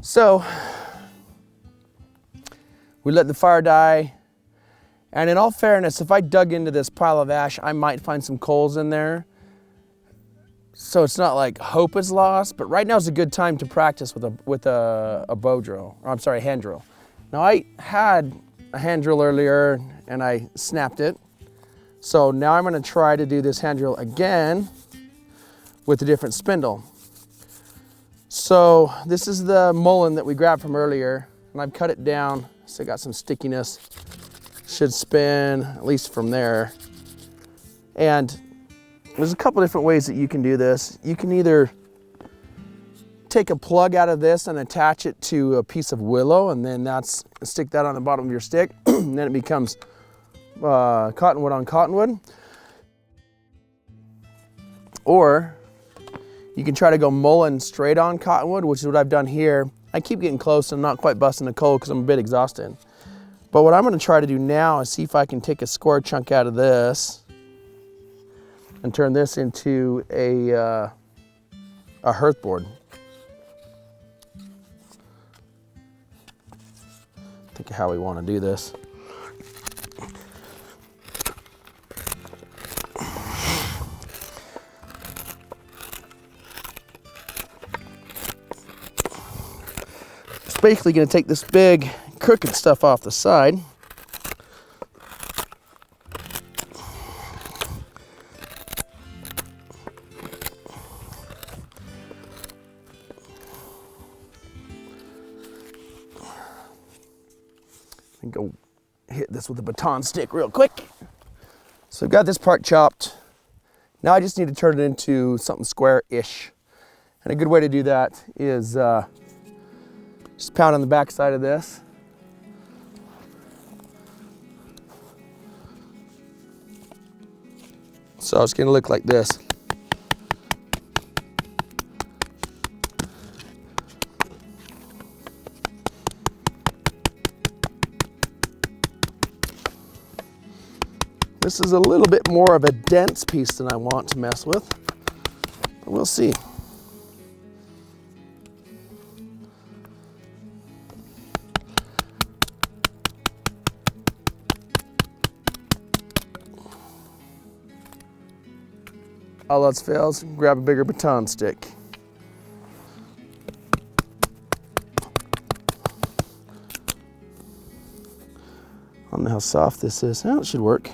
So we let the fire die. And in all fairness, if I dug into this pile of ash, I might find some coals in there. So it's not like hope is lost, but right now is a good time to practice with a bow drill, or I'm sorry, hand drill. Now I had a hand drill earlier and I snapped it. So now I'm gonna try to do this hand drill again with a different spindle. So this is the mullein that we grabbed from earlier, and I've cut it down, so it got some stickiness. Should spin at least from there. And there's a couple different ways that you can do this. You can either take a plug out of this and attach it to a piece of willow, and then stick that on the bottom of your stick, and then it becomes cottonwood on cottonwood. Or you can try to go mullein straight on cottonwood, which is what I've done here. I keep getting close and not quite busting a coal because I'm a bit exhausted. But what I'm going to try to do now is see if I can take a square chunk out of this and turn this into a hearth board. Think of how we want to do this. It's basically going to take this big crooked stuff off the side. And go hit this with a baton stick real quick. So I've got this part chopped. Now I just need to turn it into something square-ish. And a good way to do that is just pound on the back side of this. So it's gonna look like this. This is a little bit more of a dense piece than I want to mess with, but we'll see. All else fails, grab a bigger baton stick. I don't know how soft this is. Oh, it should work.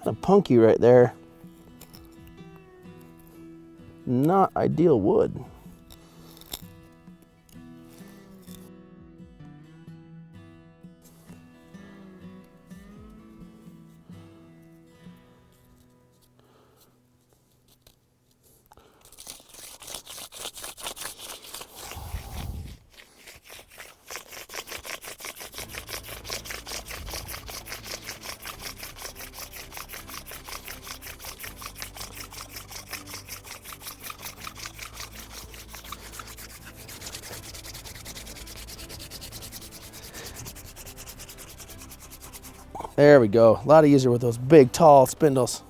kind of punky right there. Not ideal wood. There we go. A lot easier with those big, tall spindles.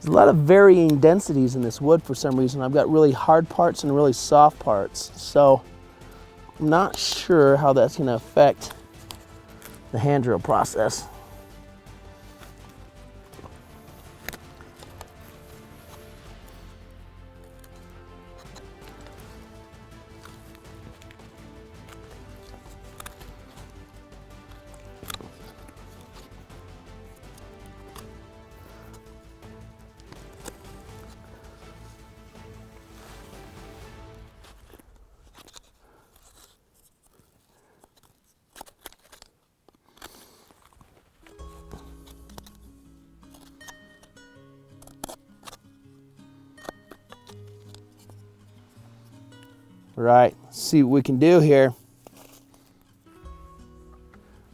There's a lot of varying densities in this wood for some reason. I've got really hard parts and really soft parts. So I'm not sure how that's going to affect the hand drill process. Right, let's see what we can do here.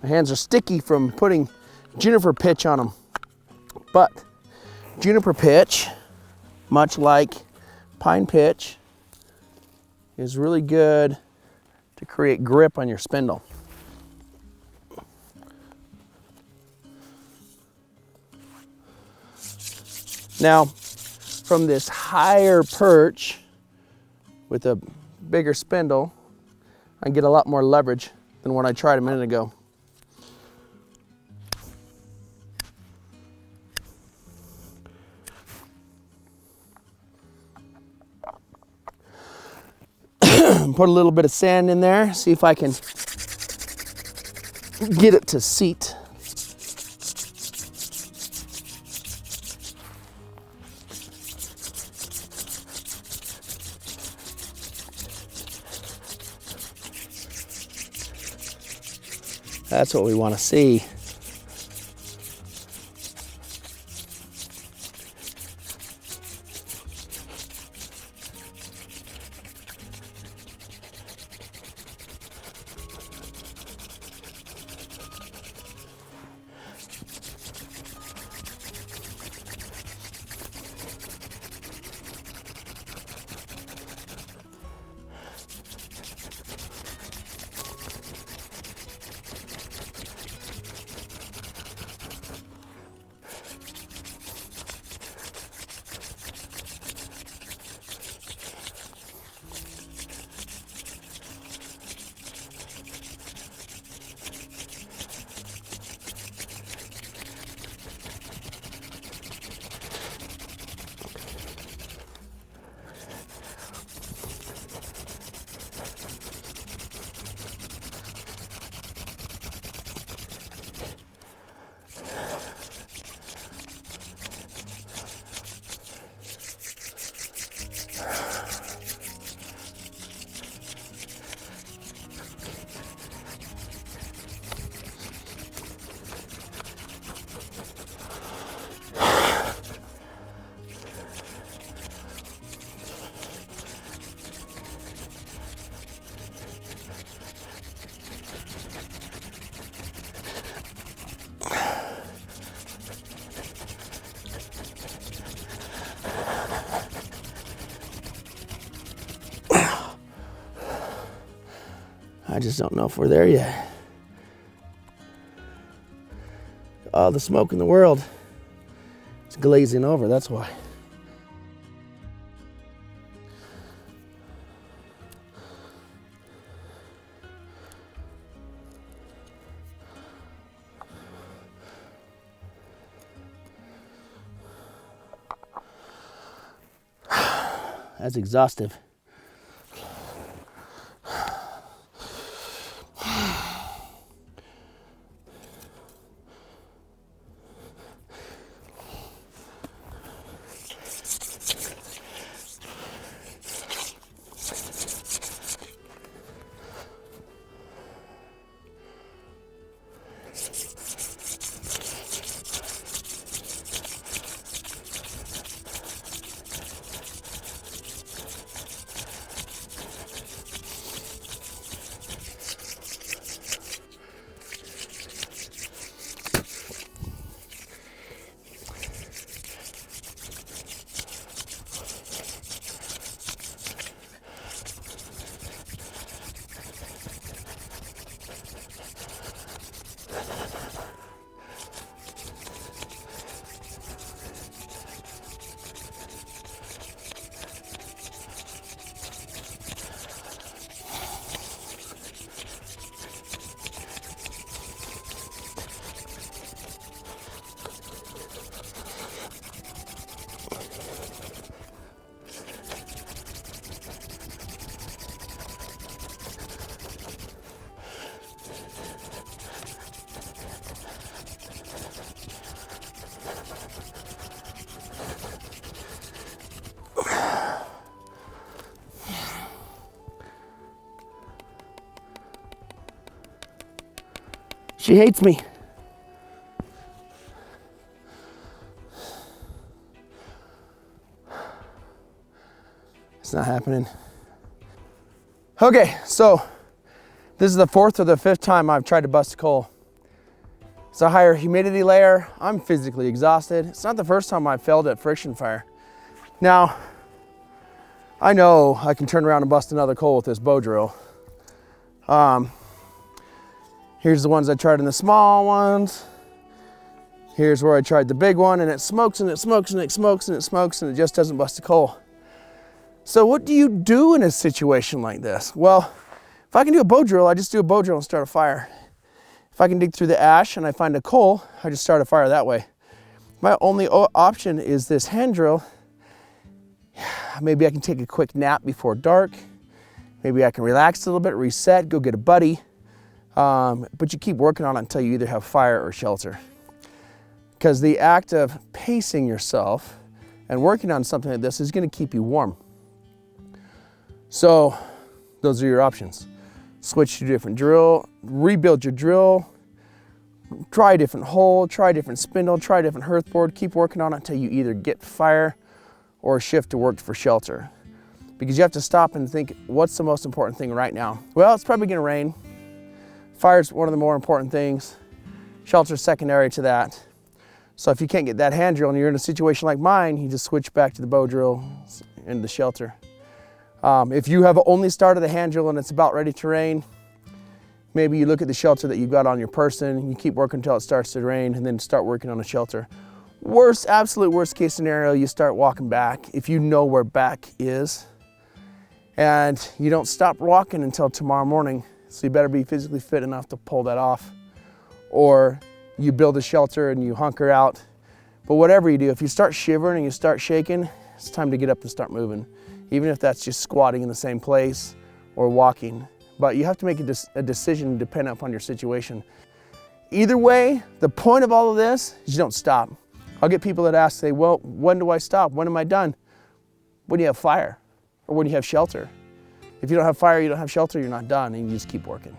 My hands are sticky from putting juniper pitch on them. But juniper pitch, much like pine pitch, is really good to create grip on your spindle. Now, from this higher perch with a bigger spindle, I get a lot more leverage than what I tried a minute ago. Put a little bit of sand in there, see if I can get it to seat. That's what we want to see. I just don't know if we're there yet. All the smoke in the world. It's glazing over, that's why. That's exhaustive. She hates me. It's not happening. Okay, so this is the 4th or the 5th time I've tried to bust a coal. It's a higher humidity layer. I'm physically exhausted. It's not the first time I've failed at friction fire. Now, I know I can turn around and bust another coal with this bow drill. Here's the ones I tried in the small ones. Here's where I tried the big one, and it smokes and it smokes and it smokes and it smokes and it just doesn't bust a coal. So what do you do in a situation like this? Well, if I can do a bow drill, I just do a bow drill and start a fire. If I can dig through the ash and I find a coal, I just start a fire that way. My only option is this hand drill. Maybe I can take a quick nap before dark. Maybe I can relax a little bit, reset, go get a buddy. But you keep working on it until you either have fire or shelter. Because the act of pacing yourself and working on something like this is going to keep you warm. So those are your options. Switch to a different drill, rebuild your drill, try a different hole, try a different spindle, try a different hearth board, keep working on it until you either get fire or shift to work for shelter. Because you have to stop and think, what's the most important thing right now? Well, it's probably going to rain. Fire's one of the more important things. Shelter's secondary to that. So if you can't get that hand drill and you're in a situation like mine, you just switch back to the bow drill and the shelter. If you have only started the hand drill and it's about ready to rain, maybe you look at the shelter that you've got on your person and you keep working until it starts to rain and then start working on a shelter. Absolute worst case scenario, you start walking back if you know where back is. And you don't stop walking until tomorrow morning. So you better be physically fit enough to pull that off. Or you build a shelter and you hunker out. But whatever you do, if you start shivering and you start shaking, it's time to get up and start moving. Even if that's just squatting in the same place or walking. But you have to make a decision depending upon your situation. Either way, the point of all of this is you don't stop. I'll get people that ask, say, well, when do I stop? When am I done? When you have fire or when you have shelter. If you don't have fire, you don't have shelter, you're not done, and you just keep working.